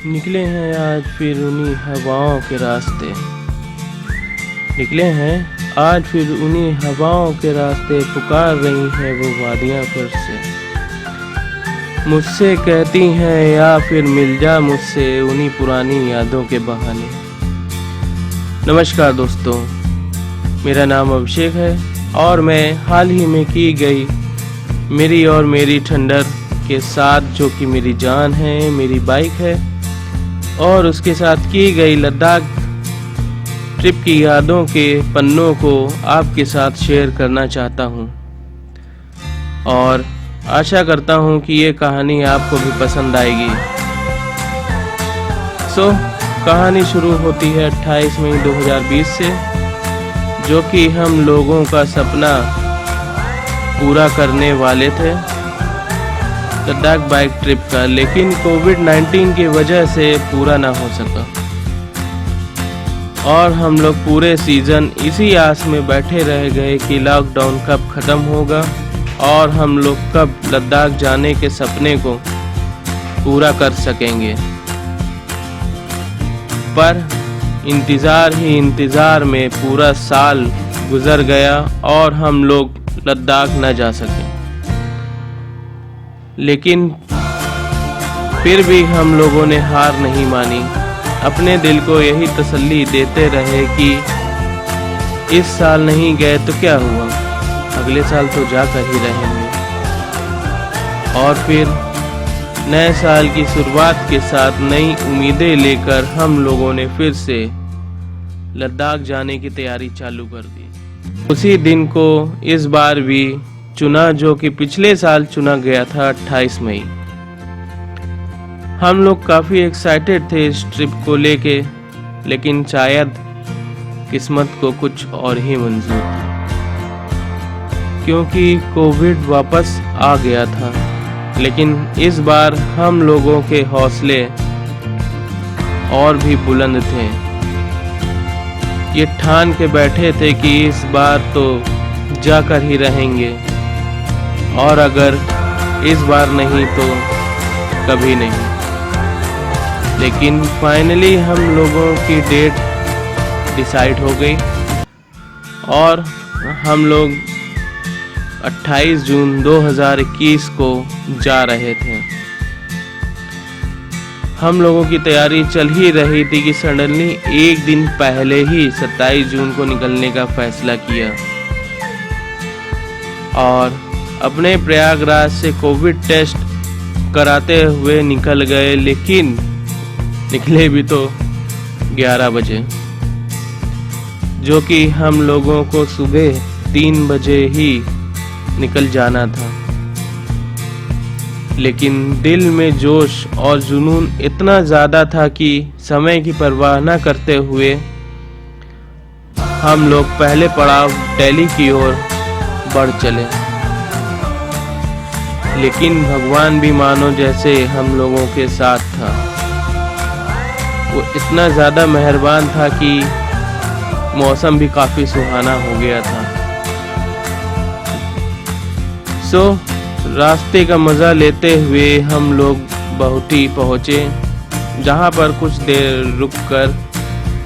निकले हैं आज फिर उन्हीं हवाओं के रास्ते, निकले हैं आज फिर उन्हीं हवाओं के रास्ते, पुकार रही हैं वो वादियाँ फिर से, मुझसे कहती हैं या फिर मिल जा मुझसे उन्हीं पुरानी यादों के बहाने। नमस्कार दोस्तों, मेरा नाम अभिषेक है और मैं हाल ही में की गई मेरी और मेरी ठंडर के साथ, जो कि मेरी जान है, मेरी बाइक है, और उसके साथ की गई लद्दाख ट्रिप की यादों के पन्नों को आपके साथ शेयर करना चाहता हूं और आशा करता हूं कि ये कहानी आपको भी पसंद आएगी। कहानी शुरू होती है 28 मई 2020 से, जो कि हम लोगों का सपना पूरा करने वाले थे लद्दाख बाइक ट्रिप का, लेकिन कोविड-19 की वजह से पूरा ना हो सका और हम लोग पूरे सीज़न इसी आस में बैठे रह गए कि लॉकडाउन कब ख़त्म होगा और हम लोग कब लद्दाख जाने के सपने को पूरा कर सकेंगे। पर इंतज़ार ही इंतज़ार में पूरा साल गुज़र गया और हम लोग लद्दाख न जा सके, लेकिन फिर भी हम लोगों ने हार नहीं मानी। अपने दिल को यही तसल्ली देते रहे कि इस साल नहीं गए तो क्या हुआ, अगले साल तो जाकर ही रहेंगे। और फिर नए साल की शुरुआत के साथ नई उम्मीदें लेकर हम लोगों ने फिर से लद्दाख जाने की तैयारी चालू कर दी। उसी दिन को इस बार भी चुना, जो कि पिछले साल चुना गया था 28 मई। हम लोग काफ़ी एक्साइटेड थे इस ट्रिप को लेके, लेकिन शायद किस्मत को कुछ और ही मंजूर था, क्योंकि कोविड वापस आ गया था। लेकिन इस बार हम लोगों के हौसले और भी बुलंद थे। ये ठान के बैठे थे कि इस बार तो जाकर ही रहेंगे, और अगर इस बार नहीं तो कभी नहीं। लेकिन फाइनली हम लोगों की डेट डिसाइड हो गई और हम लोग 28 जून 2021 को जा रहे थे। हम लोगों की तैयारी चल ही रही थी कि सडनली एक दिन पहले ही 27 जून को निकलने का फैसला किया और अपने प्रयागराज से कोविड टेस्ट कराते हुए निकल गए, लेकिन निकले भी तो 11 बजे, जो कि हम लोगों को सुबह 3 बजे ही निकल जाना था। लेकिन दिल में जोश और जुनून इतना ज़्यादा था कि समय की परवाह न करते हुए हम लोग पहले पड़ाव दिल्ली की ओर बढ़ चले। लेकिन भगवान भी मानो जैसे हम लोगों के साथ था, वो इतना ज़्यादा मेहरबान था कि मौसम भी काफ़ी सुहाना हो गया था। रास्ते का मज़ा लेते हुए हम लोग बहुटी पहुँचे, जहाँ पर कुछ देर रुककर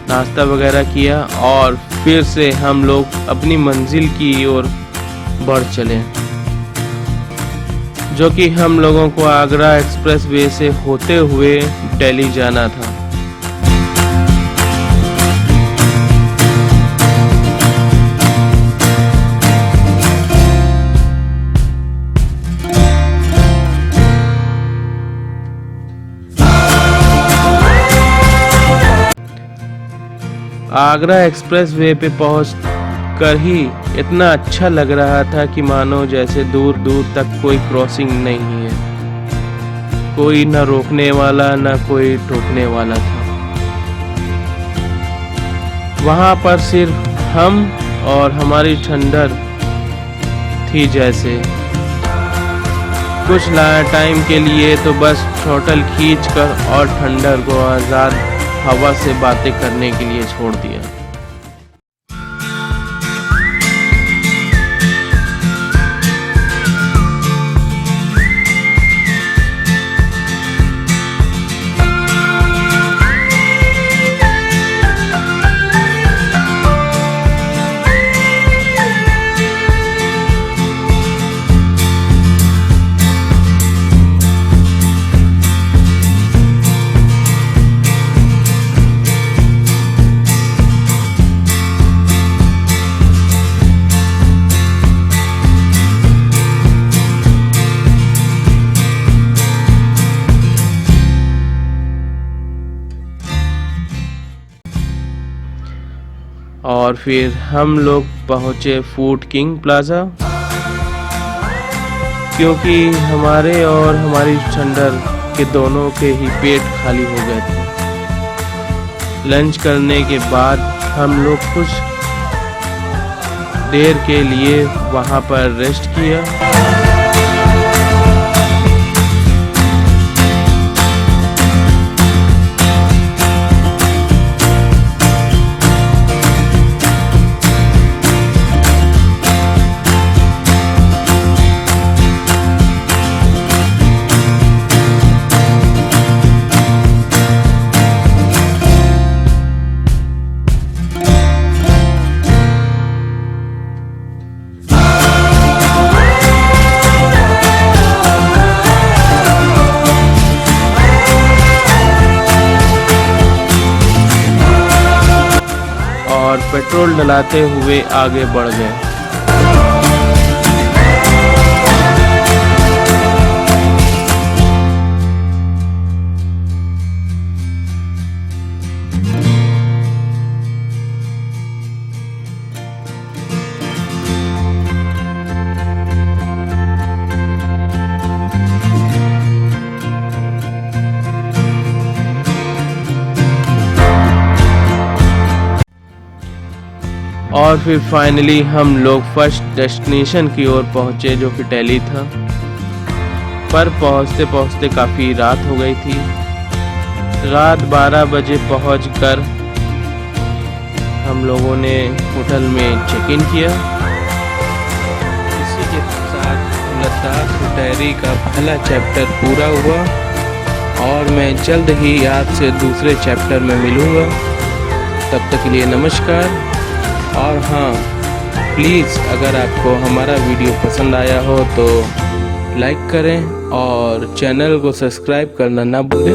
नाश्ता वगैरह किया और फिर से हम लोग अपनी मंजिल की ओर बढ़ चले, जो कि हम लोगों को आगरा एक्सप्रेसवे से होते हुए दिल्ली जाना था। आगरा एक्सप्रेसवे पे पहुंचकर ही इतना अच्छा लग रहा था कि मानो जैसे दूर दूर तक कोई क्रॉसिंग नहीं है, कोई न रोकने वाला न कोई टोकने वाला था। वहां पर सिर्फ हम और हमारी ठंडर थी। जैसे कुछ टाइम के लिए तो बस थ्रॉटल खींचकर और ठंडर को आज़ाद हवा से बातें करने के लिए छोड़ दिया। और फिर हम लोग पहुँचे फूड किंग प्लाज़ा, क्योंकि हमारे और हमारी ठंडर के दोनों के ही पेट खाली हो गए थे। लंच करने के बाद हम लोग कुछ देर के लिए वहाँ पर रेस्ट किया। और पेट्रोल डलाते हुए आगे बढ़ गए। और फिर फाइनली हम लोग फर्स्ट डेस्टिनेशन की ओर पहुँचे, जो कि दिल्ली था। पर पहुँचते पहुँचते काफ़ी रात हो गई थी। रात 12 बजे पहुँचकर हम लोगों ने होटल में चेक इन किया। इसी के साथ लद्दाख डायरी का पहला चैप्टर पूरा हुआ और मैं जल्द ही आपसे दूसरे चैप्टर में मिलूँगा। तब तक के लिए नमस्कार। और हाँ, प्लीज़ अगर आपको हमारा वीडियो पसंद आया हो तो लाइक करें और चैनल को सब्सक्राइब करना ना भूलें।